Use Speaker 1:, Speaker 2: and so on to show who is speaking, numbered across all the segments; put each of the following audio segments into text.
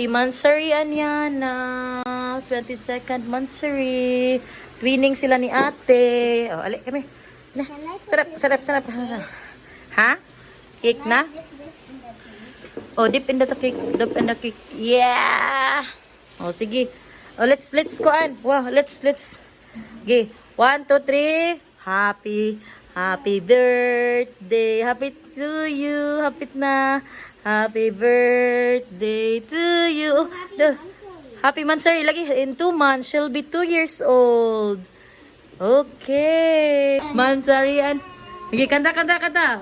Speaker 1: Mansari Anyana, 22nd Mansari. Twinning sila ni ate. Oh, alik kami. Na. Sarap. Ha? Cake na? Oh, dip in the cake. Dip in the cake. Yeah! Oh, sige. Oh, let's go on. Wow, let's. Okay. 1, 2, 3. Happy birthday. Happy to you. Happy birthday to you. Happy Mansari. Lagi, in 2 months, she'll be 2 years old. Okay. Mansari and... Sige, kanta.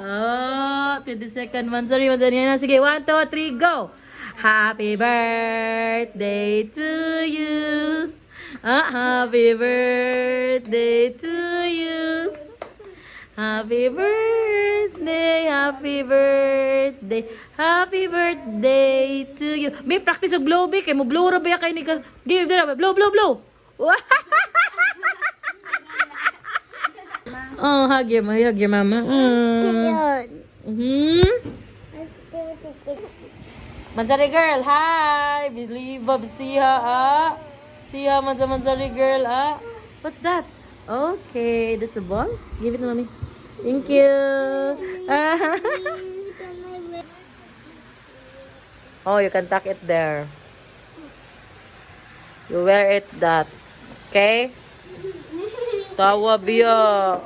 Speaker 1: Oh, 22nd Mansari na. Sige, 1, 2, 3, go. Happy birthday to you. Happy birthday to you. Happy birthday to you. May practice og blow be kay mo blow ra ba kay ni ka. Give na blow. Oh, hug your mama. Mansari girl, hi. Believe siya Siya Mansari girl What's that? Okay, that's a ball. Give it to mommy. Thank you. Oh, you can tuck it there. You wear it that. Okay? Tawa biya.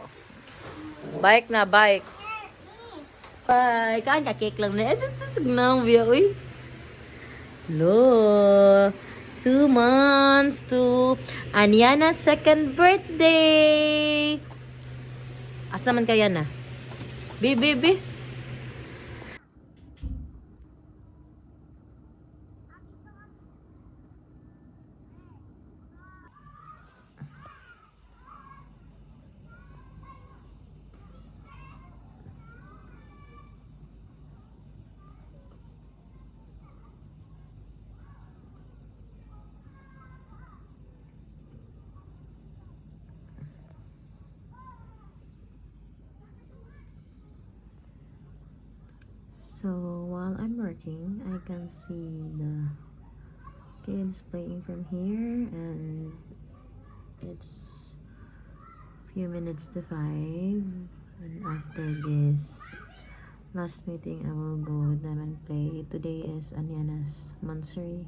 Speaker 1: Bike na, bike. Bye. Kaan ka cake lang na. Just nang biya, uy. Lo. 2 months to Anyana's 2nd birthday. Asa man kaya na? Baby. So while I'm working, I can see the kids playing from here, and it's few minutes to 5. And after this last meeting, I will go with them and play. Today is Anyana's Mansari.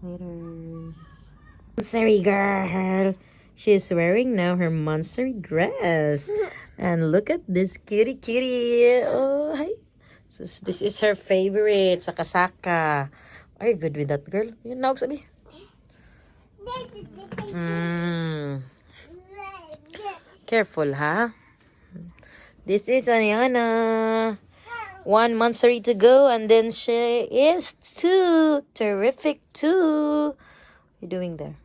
Speaker 1: Later. Mansari girl. She's wearing now her Mansari dress. And look at this kitty. Oh, hi. So this is her favorite, Saka. Are you good with that, girl? Yun na, sabi. Careful, ha? This is Anyana. 1 Mansari to go, and then she is 2. Terrific 2. What are you doing there?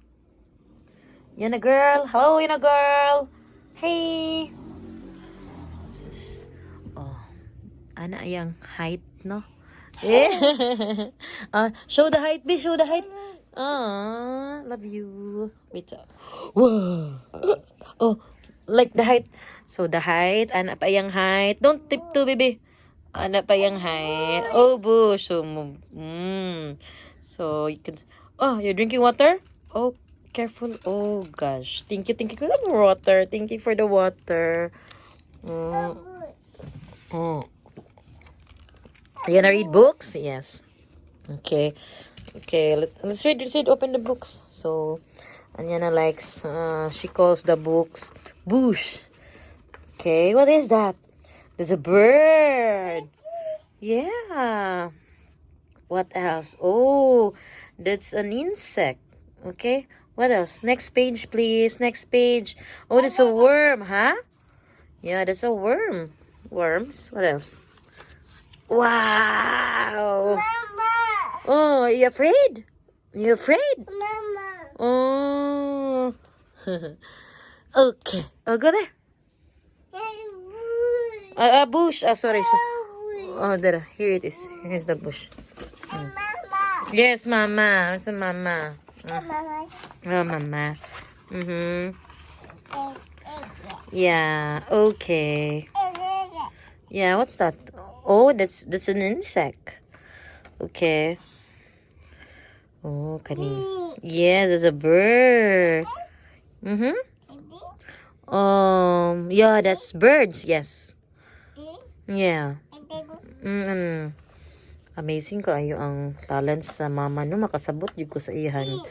Speaker 1: Yana girl. Hello, Yana girl. Hey. Oh. Ana yang height, no? Show the height, be. Show the height. Love you. Wait. Whoa. Oh, like the height. So the height. Ana pa yang height. Don't tip to, baby. Ana pa yang height. Oh, bush. So you can... Oh, you're drinking water? Oh, careful. Oh, gosh. Thank you for the water. Thank you for the water. You gonna read books? Yes. Okay. Let's read. Open the books. So, Anyana likes, she calls the books bush. Okay, what is that? There's a bird. Yeah. What else? Oh, that's an insect. Okay. What else? Next page, please. Next page. Oh, that's a worm, huh? Yeah, that's a worm. Worms. What else? Wow.
Speaker 2: Mama.
Speaker 1: Oh, you afraid? You afraid?
Speaker 2: Mama.
Speaker 1: Oh. Okay. Oh, go there. A bush. Sorry. Oh, there. Here it is. Here's the bush.
Speaker 2: Mama.
Speaker 1: Yes, Mama. Where's the Mama?
Speaker 2: Mama.
Speaker 1: Oh, Mama. Yeah. Okay. Yeah. What's that? Oh, that's an insect. Okay. Oh, kani. Yes, that's a bird. Mm-hmm. Yeah, that's birds. Yes. Yeah. Mm-mm. Amazing kaayo ang talent sa mama no, makasabot jud ko sa iyan.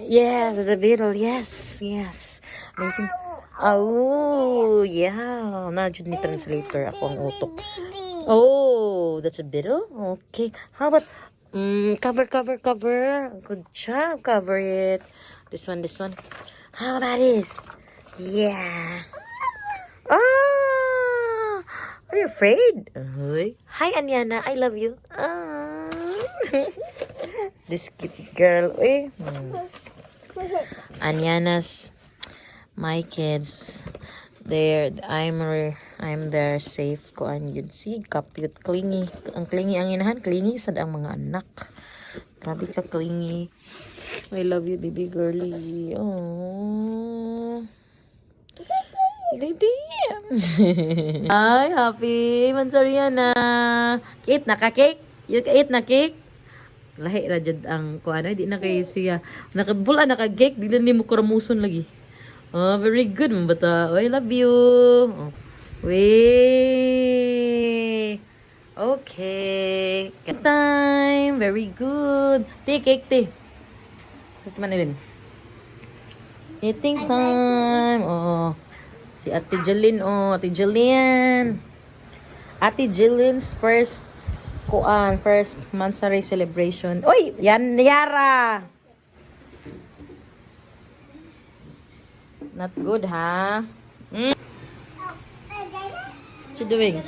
Speaker 1: Yes, it's a beetle. Yes, yes. Amazing. Oh, yeah. Na jud ni translator ako ang utok. Oh, that's a beetle? Okay. How about cover. Good job. Cover it. This one. How about this? Yeah. Ah, are you afraid? Hi, Anyana. I love you. Ah. This cute girl. Anyana's my kids. I'm there safe ko an yun. See, cute, clingy. Ang clingy ang inahan, clingy sad ang mga anak. Grabe ka clingy. I love you, baby girly. Oh. Didi. Ay, happy Mansariana. Eat na ka cake? You eat na cake? Lahi ra jud ang kuano, di na kay siya. Nakabula na ka cake, di na nimo karamuson lagi. Oh, very good, mga bata. Oh, I love you. Oh. Wait. Okay. Time. Very good. Cake, te. Gusto man rin. Eating time. Oh. Si Ate Jeline, oh. Ate Jeline. Ate Jeline's first Mansari celebration. Oy! Yan, Yara! Not good, ha? What you doing?